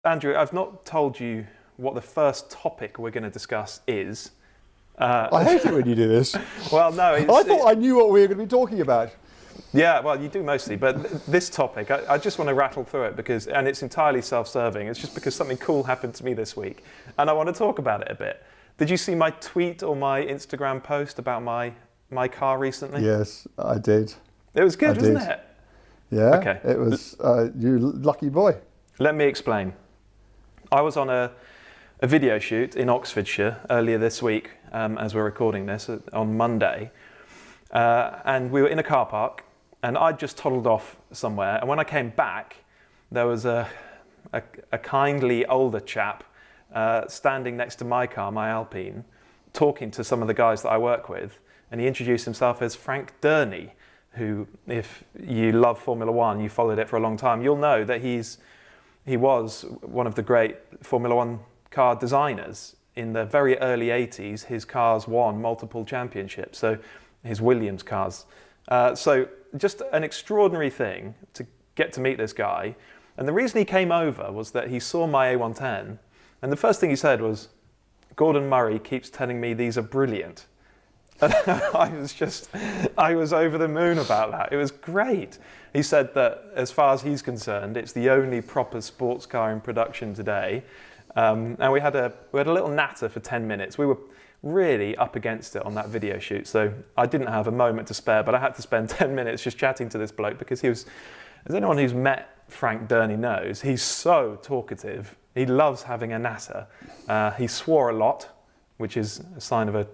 Andrew, I've not told you what the first topic we're going to discuss is. I hate it when you do this. Well, no. I thought I knew what we were going to be talking about. Yeah, well, you do mostly, but this topic, I just want to rattle through it and it's entirely self-serving. It's just because something cool happened to me this week, and I want to talk about it a bit. Did you see my tweet or my Instagram post about my car recently? Yes, I did. It was good, wasn't it? Yeah, okay. It was, you lucky boy. Let me explain. I was on a video shoot in Oxfordshire earlier this week, as we're recording this, on Monday. And we were in a car park, and I'd just toddled off somewhere. And when I came back, there was a kindly older chap standing next to my car, my Alpine, talking to some of the guys that I work with. And he introduced himself as Frank Dernie, who, if you love Formula One, you followed it for a long time, you'll know that he was one of the great Formula One car designers. In the very early 80s, his cars won multiple championships, so his Williams cars. So just an extraordinary thing to get to meet this guy. And the reason he came over was that he saw my A110, and the first thing he said was, "Gordon Murray keeps telling me these are brilliant." And I was over the moon about that. It was great. He said that as far as he's concerned, it's the only proper sports car in production today. And we had a little natter for 10 minutes. We were really up against it on that video shoot, so I didn't have a moment to spare, but I had to spend 10 minutes just chatting to this bloke because he was, as anyone who's met Frank Dernie knows, he's so talkative. He loves having a natter. He swore a lot, which is a sign of a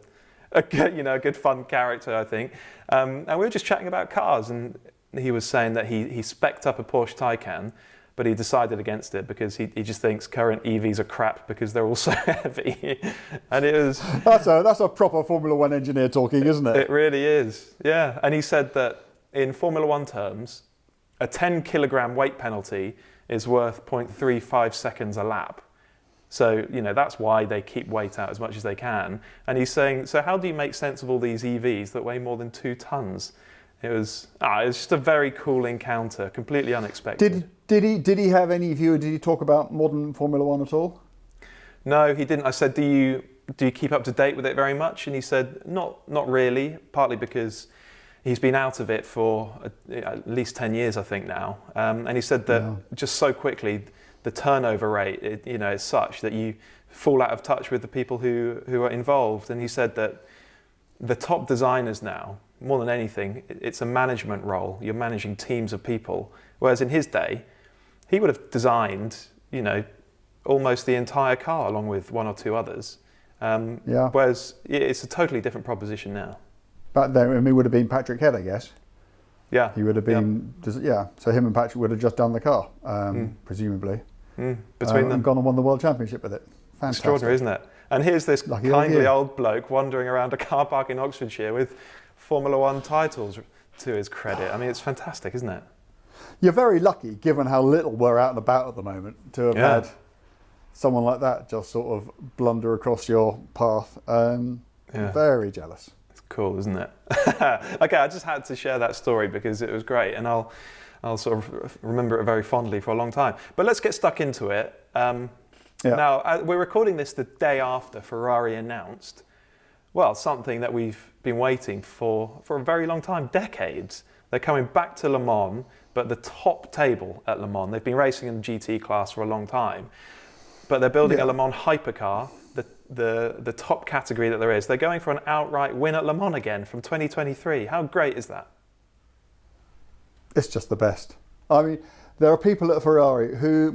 good fun character, I think. And we were just chatting about cars, and he was saying that he spec'd up a Porsche Taycan, but he decided against it because he just thinks current EVs are crap because they're all so heavy. And it was... That's a proper Formula One engineer talking, isn't it? It really is, yeah. And he said that in Formula One terms, a 10 kilogram weight penalty is worth 0.35 seconds a lap. So, that's why they keep weight out as much as they can. And he's saying, so how do you make sense of all these EVs that weigh more than 2 tons? It was just a very cool encounter, completely unexpected. Did he have any view? Did he talk about modern Formula One at all? No, he didn't. I said, do you keep up to date with it very much? And he said, not really, partly because he's been out of it for at least 10 years, I think now. And he said that just so quickly, the turnover rate, is such that you fall out of touch with the people who are involved. And he said that the top designers now, more than anything, it's a management role. You're managing teams of people. Whereas in his day, he would have designed, almost the entire car along with one or two others. Whereas it's a totally different proposition now. Back then, it would have been Patrick Head, I guess. Yeah. He would have been, so him and Patrick would have just done the car, presumably. Between them. And gone and won the world championship with it. Fantastic. Extraordinary, isn't it? And here's this kindly old bloke wandering around a car park in Oxfordshire with Formula One titles to his credit. I mean, it's fantastic, isn't it? You're very lucky, given how little we're out and about at the moment, to have had someone like that just sort of blunder across your path. Very jealous. It's cool, isn't it? Okay, I just had to share that story because it was great, and I'll sort of remember it very fondly for a long time. But let's get stuck into it. Now, we're recording this the day after Ferrari announced, something that we've been waiting for a very long time, decades. They're coming back to Le Mans, but the top table at Le Mans. They've been racing in the GT class for a long time, but they're building a Le Mans hypercar, the top category that there is. They're going for an outright win at Le Mans again from 2023. How great is that? It's just the best. I mean, there are people at Ferrari who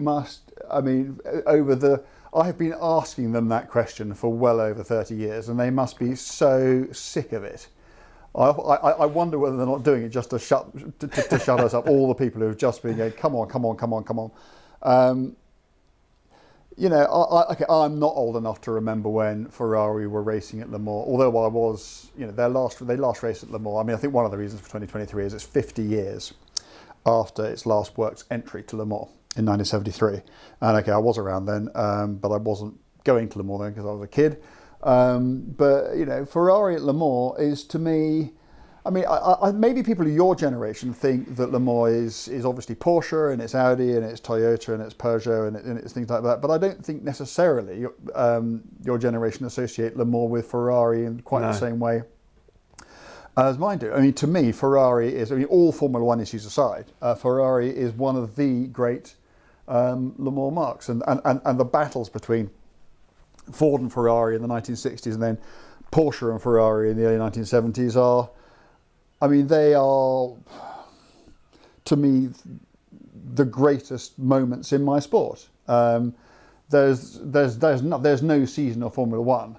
I have been asking them that question for well over 30 years, and they must be so sick of it. I wonder whether they're not doing it just to shut us up, all the people who have just been going, come on. I'm not old enough to remember when Ferrari were racing at Le Mans, although I was, they last raced at Le Mans. I mean, I think one of the reasons for 2023 is it's 50 years after its last works entry to Le Mans in 1973. And I was around then, but I wasn't going to Le Mans then because I was a kid. But Ferrari at Le Mans is, to me, I mean, maybe people of your generation think that Le Mans is obviously Porsche and it's Audi and it's Toyota and it's Peugeot and it's things like that. But I don't think necessarily your generation associate Le Mans with Ferrari in quite the same way as mine do. I mean, to me, Ferrari is, I mean, all Formula One issues aside, Ferrari is one of the great Le Mans marks. And the battles between Ford and Ferrari in the 1960s and then Porsche and Ferrari in the early 1970s are, I mean, they are, to me, the greatest moments in my sport. There's no season of Formula One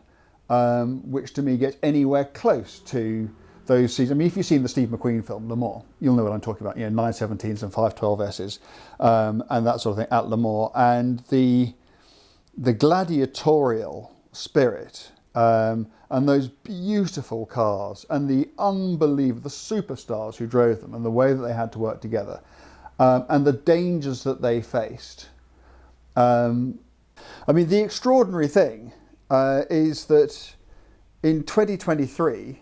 which to me gets anywhere close to those seasons. I mean, if you've seen the Steve McQueen film, Le Mans, you'll know what I'm talking about. 917s and 512s and that sort of thing at Le Mans. And the gladiatorial spirit and those beautiful cars and the the superstars who drove them and the way that they had to work together and the dangers that they faced. I mean, the extraordinary thing is that in 2023,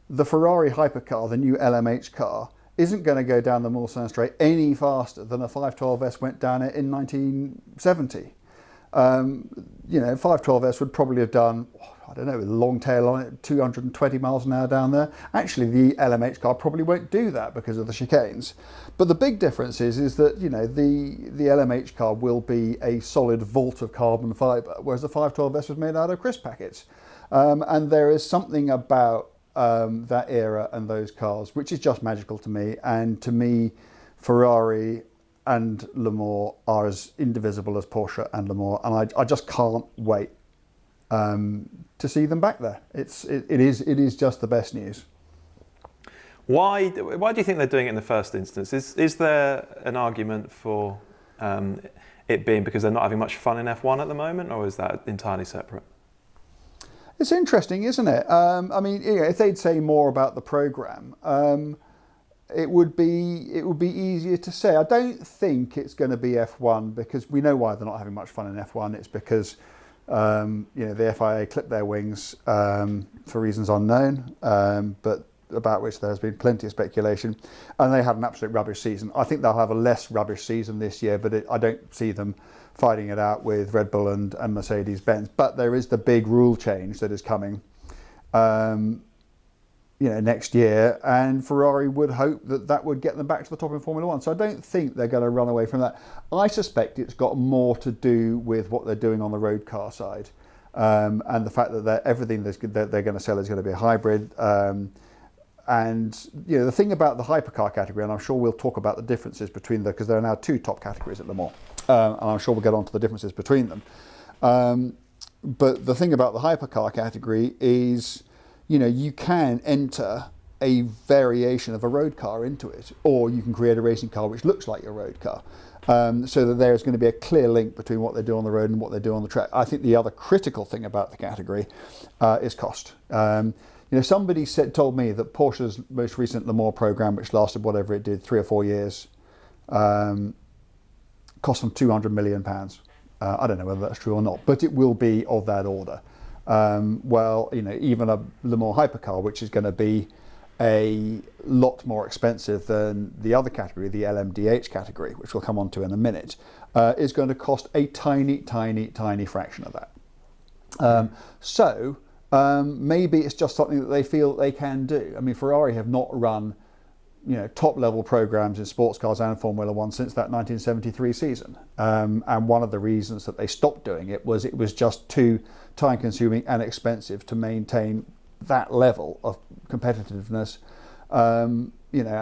the Ferrari hypercar, the new LMH car, isn't going to go down the Mulsanne Straight any faster than a 512S went down it in 1970. 512S would probably have done, I don't know, with a long tail on it, 220 miles an hour down there. Actually, the LMH car probably won't do that because of the chicanes. But the big difference is that, the LMH car will be a solid vault of carbon fibre, whereas the 512S was made out of crisp packets. And there is something about that era and those cars which is just magical to me. And to me, Ferrari and Le Mans are as indivisible as Porsche and Le Mans, and I just can't wait to see them back there. It is just the best news. Why do you think they're doing it in the first instance? Is there an argument for it being because they're not having much fun in F1 at the moment, or is that entirely separate? It's interesting, isn't it? I mean, if they'd say more about the programme, it would be easier to say. I don't think it's going to be F1 because we know why they're not having much fun in F1. It's because the FIA clipped their wings for reasons unknown, but about which there has been plenty of speculation, and they had an absolute rubbish season. I think they'll have a less rubbish season this year, but I don't see them fighting it out with Red Bull and Mercedes-Benz. But there is the big rule change that is coming next year, and Ferrari would hope that would get them back to the top in Formula One. So I don't think they're going to run away from that. I suspect it's got more to do with what they're doing on the road car side, and the fact that everything that they're going to sell is going to be a hybrid. And the thing about the hypercar category, and I'm sure we'll talk about the differences between because there are now two top categories at Le Mans, and I'm sure we'll get on to the differences between them. But the thing about the hypercar category is, you can enter a variation of a road car into it, or you can create a racing car which looks like your road car, so that there is going to be a clear link between what they do on the road and what they do on the track. I think the other critical thing about the category is cost. Somebody told me that Porsche's most recent Le Mans program, which lasted whatever it did, 3 or 4 years, cost them £200 million. I don't know whether that's true or not, but it will be of that order. Even a Le Mans hypercar, which is going to be a lot more expensive than the other category, the LMDh category, which we'll come on to in a minute, is going to cost a tiny, tiny, tiny fraction of that. Maybe it's just something that they feel they can do. I mean, Ferrari have not run, top level programs in sports cars and Formula One since that 1973 season. And one of the reasons that they stopped doing it was just too time consuming and expensive to maintain that level of competitiveness. And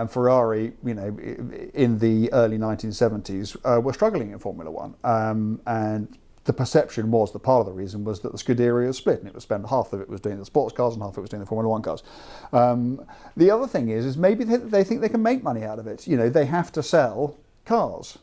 Ferrari, in the early 1970s, were struggling in Formula One. And the perception was that part of the reason was that the Scuderia was split, and it was spent half of it was doing the sports cars and half of it was doing the Formula One cars. The other thing is maybe they think they can make money out of it. They have to sell cars,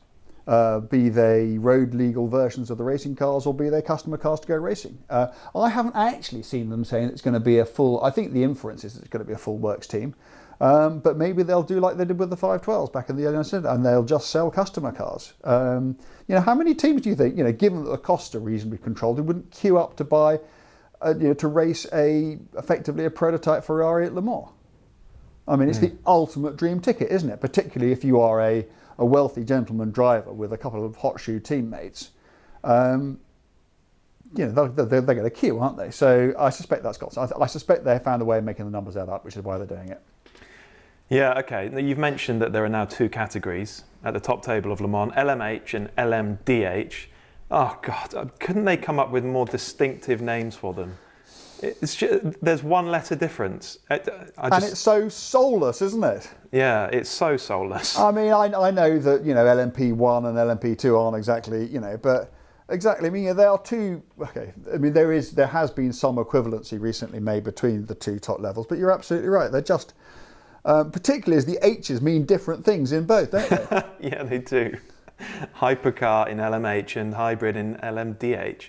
be they road legal versions of the racing cars or be they customer cars to go racing. I haven't actually seen them saying it's going to be a full. I think the inference is it's going to be a full works team. But maybe they'll do like they did with the 512s back in the early 1970s, and they'll just sell customer cars. How many teams do you think, given that the costs are reasonably controlled, who wouldn't queue up to buy, to race effectively a prototype Ferrari at Le Mans? I mean, it's the ultimate dream ticket, isn't it? Particularly if you are a wealthy gentleman driver with a couple of hot shoe teammates. They're going to queue, aren't they? So I suspect that's got. I suspect they found a way of making the numbers add up, which is why they're doing it. Yeah, okay. Now, you've mentioned that there are now 2 categories at the top table of Le Mans, LMH and LMDh. Oh, God, couldn't they come up with more distinctive names for them? There's one letter difference. And it's so soulless, isn't it? Yeah, it's so soulless. I mean, I know that, LMP1 and LMP2 aren't exactly, but exactly, I mean, there are 2, okay, I mean, there has been some equivalency recently made between the 2 top levels, but you're absolutely right. They're just, particularly as the H's mean different things in both, don't they? Yeah, they do. Hypercar in LMH and hybrid in LMDh.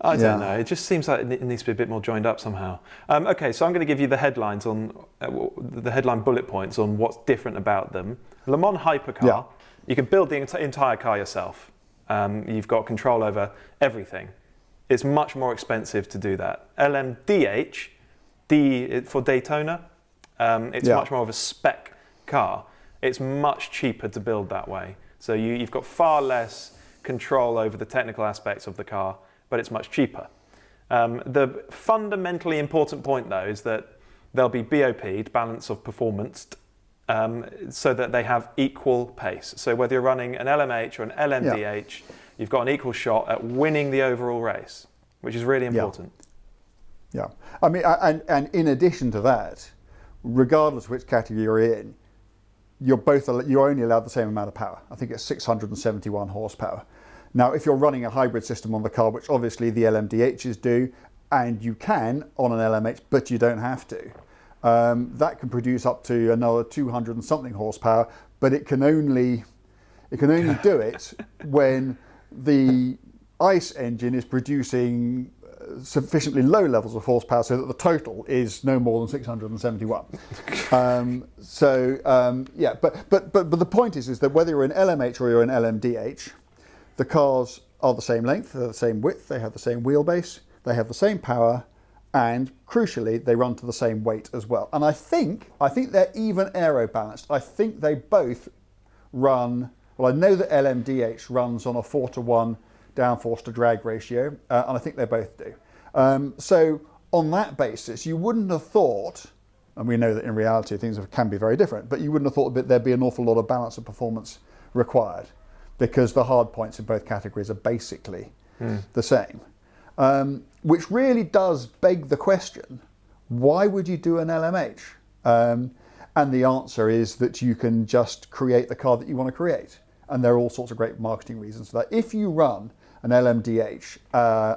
I don't know. It just seems like it needs to be a bit more joined up somehow. Okay, so I'm going to give you the headlines on the headline bullet points on what's different about them. Le Mans Hypercar, you can build the entire car yourself. You've got control over everything. It's much more expensive to do that. LMDh, D for Daytona, it's much more of a spec car. It's much cheaper to build that way. So you've got far less control over the technical aspects of the car, but it's much cheaper. The fundamentally important point, though, is that they'll be BOP'd, balance of performance, so that they have equal pace. So whether you're running an LMH or an LMDh, you've got an equal shot at winning the overall race, which is really important. Yeah. I mean, and in addition to that, regardless of which category you're in, you're only allowed the same amount of power. I think it's 671 horsepower. Now, if you're running a hybrid system on the car, which obviously the LMDHs do, and you can on an LMH, but you don't have to, that can produce up to another 200 and something horsepower, but it can only do it when the ICE engine is producing sufficiently low levels of horsepower so that the total is no more than 671. But the point is that whether you're an LMH or you're an LMDH, the cars are the same length, they're the same width, they have the same wheelbase, they have the same power, and crucially, they run to the same weight as well. And I think they're even aero balanced. I think they both run. Well, I know that LMDH runs on a 4-to-1 downforce to drag ratio, and I think they both do. So on that basis, you wouldn't have thought, and we know that in reality things can be very different, but you wouldn't have thought that there'd be an awful lot of balance of performance required, because the hard points in both categories are basically the same. Which really does beg the question, why would you do an LMH? And the answer is that you can just create the car that you want to create. And there are all sorts of great marketing reasons for that. If you run an LMDh,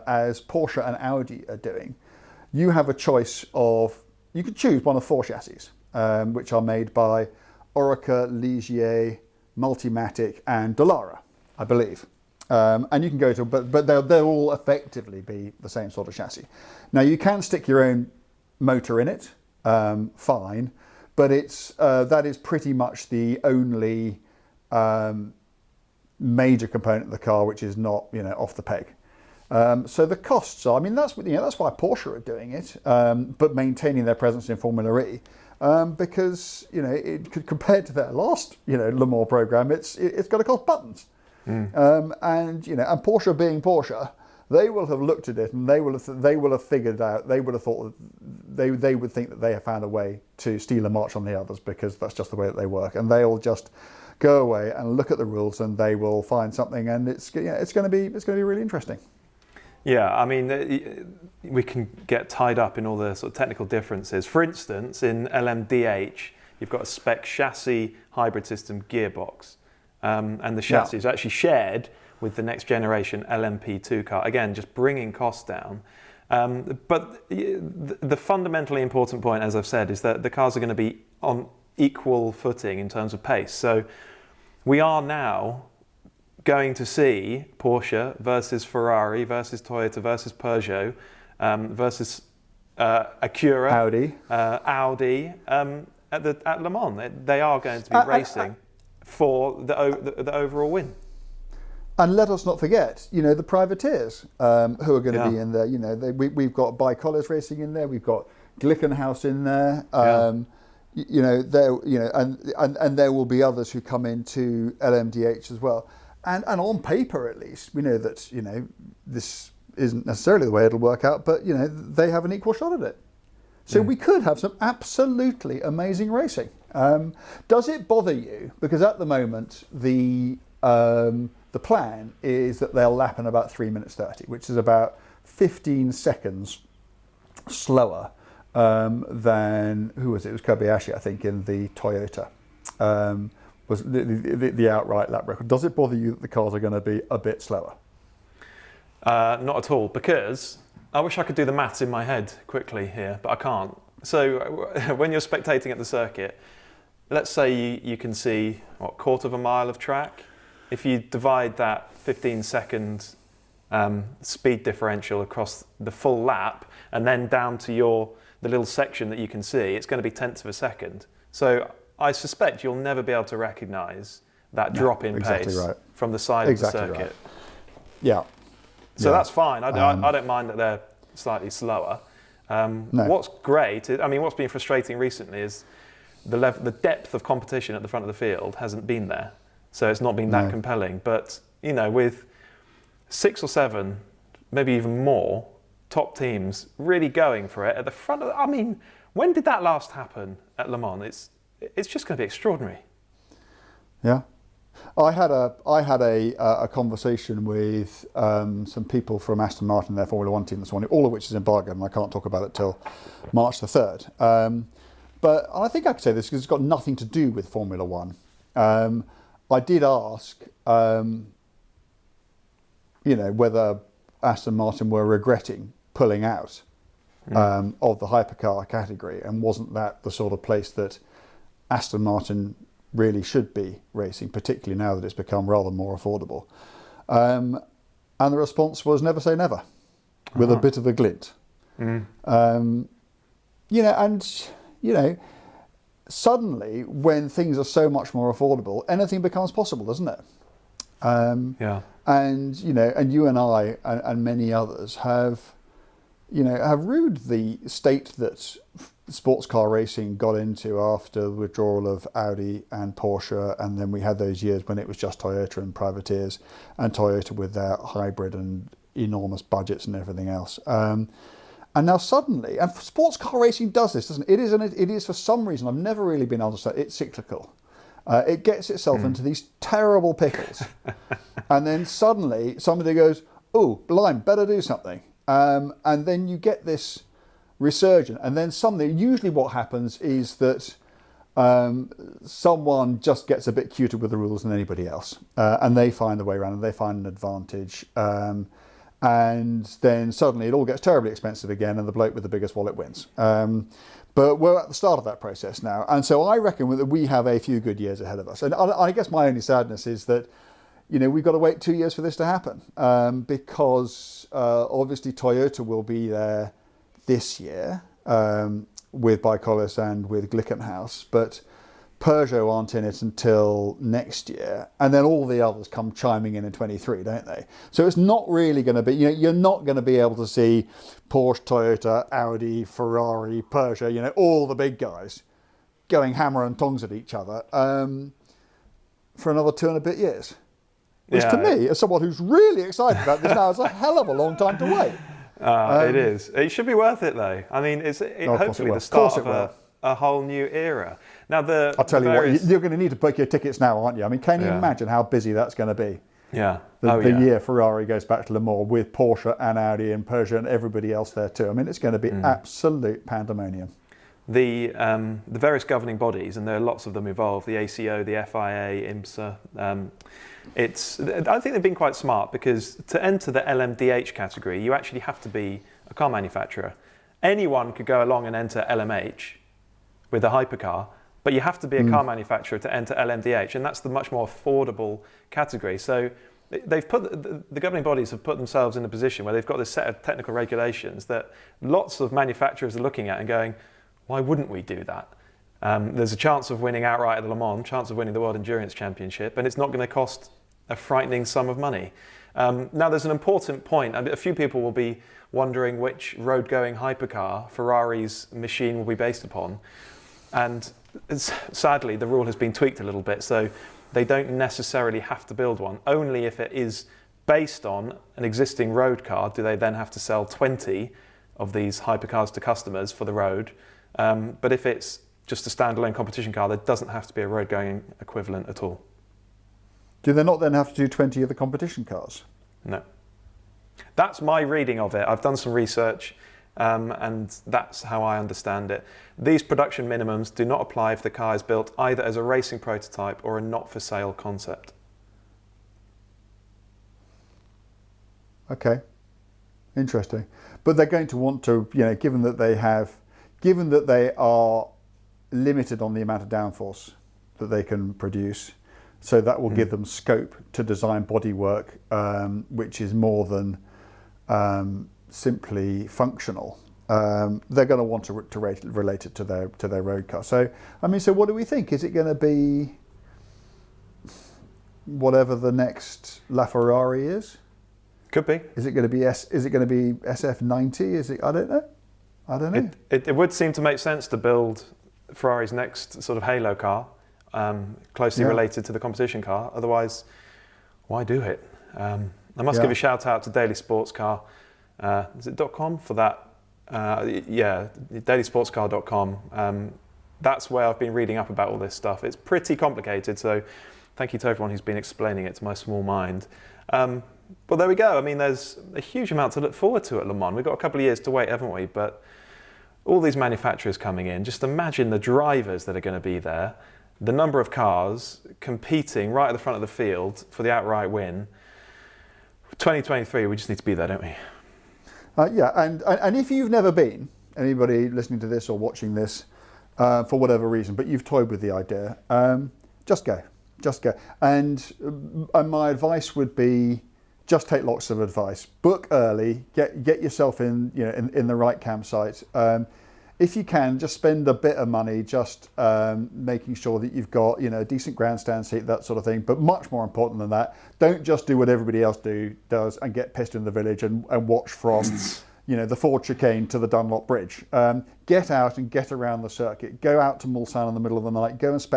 as Porsche and Audi are doing, you have a choice of, you could choose one of 4 chassis, which are made by Oreca, Ligier, Multimatic and Dallara, I believe. And you can go to, but they'll all effectively be the same sort of chassis. Now you can stick your own motor in it, fine, but that is pretty much the only major component of the car which is not off the peg. So the costs are, I mean, that's why Porsche are doing it, but maintaining their presence in Formula E. Because compared to their last Le Mans program, it's got to cost buttons. And Porsche being Porsche, they will have looked at it and they will have figured out. They would have thought that they would think that they have found a way to steal a march on the others, because that's just the way that they work. And they'll just go away and look at the rules and they will find something, and it's going to be really interesting. Yeah, I mean, we can get tied up in all the sort of technical differences. For instance, in LMDh, you've got a spec chassis hybrid system gearbox, and the chassis is actually shared with the next generation LMP2 car. Again, just bringing costs down. But the fundamentally important point, as I've said, is that the cars are going to be on equal footing in terms of pace. So we are now going to see Porsche versus Ferrari versus Toyota versus Peugeot versus Acura, Audi at Le Mans. They are going to be racing for the overall win. And let us not forget, the privateers who are going to be in there. We've got Bicolis racing in there. We've got Glickenhaus in there. and there will be others who come into LMDh as well. And on paper, at least, we know that this isn't necessarily the way it'll work out, but they have an equal shot at it. So we could have some absolutely amazing racing. Does it bother you? Because at the moment, the plan is that they'll lap in about 3 minutes 30, which is about 15 seconds slower than, who was it? It was Kobayashi, I think, in the Toyota. Was the outright lap record. Does it bother you that the cars are going to be a bit slower? Not at all, because I wish I could do the maths in my head quickly here, but I can't. So when you're spectating at the circuit, let's say you can see, quarter of a mile of track. If you divide that 15-second speed differential across the full lap and then down to the little section that you can see, it's going to be tenths of a second. So I suspect you'll never be able to recognise that drop in pace from the side of the circuit. Right. Yeah. So that's fine. I don't mind that they're slightly slower. No. What's great, what's been frustrating recently is the depth of competition at the front of the field hasn't been there. So it's not been that compelling. But, with 6 or 7, maybe even more, top teams really going for it at the front of when did that last happen at Le Mans? It's just going to be extraordinary. Yeah. I had a conversation with some people from Aston Martin, their Formula One team this morning, all of which is embargoed, and I can't talk about it till March the 3rd. But I think I could say this because it's got nothing to do with Formula One. I did ask, whether Aston Martin were regretting pulling out of the hypercar category, and wasn't that the sort of place that Aston Martin really should be racing, particularly now that it's become rather more affordable. And the response was never say never, with a bit of a glint. Suddenly when things are so much more affordable, anything becomes possible, doesn't it? And you and I and many others have rued the state that sports car racing got into after the withdrawal of Audi and Porsche, and then we had those years when it was just Toyota and privateers, and Toyota with their hybrid and enormous budgets and everything else. And now suddenly, and sports car racing does this, doesn't it? It is for some reason, I've never really been able to say, it's cyclical. It gets itself into these terrible pickles. And then suddenly somebody goes, oh, blimey, better do something. And then you get this resurgence. And then usually what happens is that someone just gets a bit cuter with the rules than anybody else. And they find a way around and they find an advantage. And then suddenly it all gets terribly expensive again and the bloke with the biggest wallet wins. But we're at the start of that process now. And so I reckon that we have a few good years ahead of us. And I guess my only sadness is that, we've got to wait 2 years for this to happen. Because obviously Toyota will be there this year with Baikolles and with Glickenhaus. But Peugeot aren't in it until next year, and then all the others come chiming in 23, don't they? So it's not really going to be, you're not going to be able to see Porsche, Toyota, Audi, Ferrari, Peugeot, all the big guys going hammer and tongs at each other for another 2 and a bit years. Which to me, as someone who's really excited about this now, is a hell of a long time to wait. It is. It should be worth it though. It's hopefully the start of a whole new era. Now I'll tell you what, you're going to need to book your tickets now, aren't you? Can you imagine how busy that's going to be? Yeah. The year Ferrari goes back to Le Mans with Porsche and Audi and Peugeot and everybody else there too. It's going to be absolute pandemonium. The various governing bodies, and there are lots of them involved, the ACO, the FIA, IMSA, I think they've been quite smart, because to enter the LMDh category, you actually have to be a car manufacturer. Anyone could go along and enter LMH with a hypercar, but you have to be a car manufacturer to enter LMDh, and that's the much more affordable category. So they've the governing bodies have put themselves in a position where they've got this set of technical regulations that lots of manufacturers are looking at and going, why wouldn't we do that? There's a chance of winning outright at Le Mans, chance of winning the World Endurance Championship, and it's not going to cost a frightening sum of money. Now there's an important point. A few people will be wondering which road-going hypercar Ferrari's machine will be based upon. And sadly, the rule has been tweaked a little bit, so they don't necessarily have to build one. Only if it is based on an existing road car do they then have to sell 20 of these hypercars to customers for the road. But if it's just a standalone competition car, there doesn't have to be a road-going equivalent at all. Do they not then have to do 20 of the competition cars? No. That's my reading of it. I've done some research, and that's how I understand it. These production minimums do not apply if the car is built either as a racing prototype or a not-for-sale concept. Okay, interesting. But they're going to want to, given that they are limited on the amount of downforce that they can produce, so that will give them scope to design bodywork which is more than simply functional. They're going to want to relate it to their road car. So what do we think? Is it going to be whatever the next LaFerrari is? Could be. Is it going to be SF90? Is it? I don't know. It would seem to make sense to build Ferrari's next sort of halo car, closely related to the competition car. Otherwise, why do it? I must give a shout out to Daily Sports Car. Is it .com for that? dailysportscar.com. That's where I've been reading up about all this stuff. It's pretty complicated, so thank you to everyone who's been explaining it to my small mind. But there we go. I mean, there's a huge amount to look forward to at Le Mans. We've got a couple of years to wait, haven't we? But all these manufacturers coming in, just imagine the drivers that are going to be there, the number of cars competing right at the front of the field for the outright win. 2023, we just need to be there, don't we? And if you've never been, anybody listening to this or watching this, for whatever reason, but you've toyed with the idea, just go. And my advice would be, just take lots of advice. Book early. Get yourself in the right campsite. If you can, just spend a bit of money just making sure that you've got a decent grandstand seat, that sort of thing. But much more important than that, don't just do what everybody else does and get pissed in the village and watch from the Ford chicane to the Dunlop Bridge. Get out and get around the circuit. Go out to Mulsanne in the middle of the night. Go and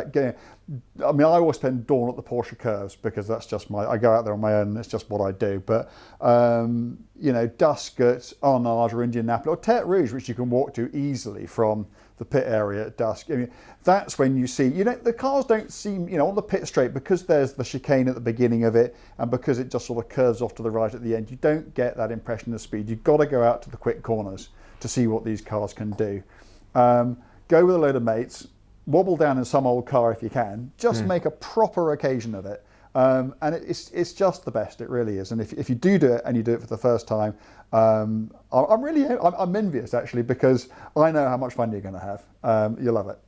I always spend dawn at the Porsche curves because that's just I go out there on my own and it's just what I do. But, dusk at Arnage or Indianapolis or Tertre Rouge, which you can walk to easily from the pit area at dusk. That's when you see, the cars don't seem, on the pit straight, because there's the chicane at the beginning of it and because it just sort of curves off to the right at the end, you don't get that impression of speed. You've got to go out to the quick corners to see what these cars can do. Go with a load of mates, wobble down in some old car if you can, just make a proper occasion of it. And it's just the best, it really is. And if you do it and you do it for the first time, I'm envious actually, because I know how much fun you're going to have. You'll love it.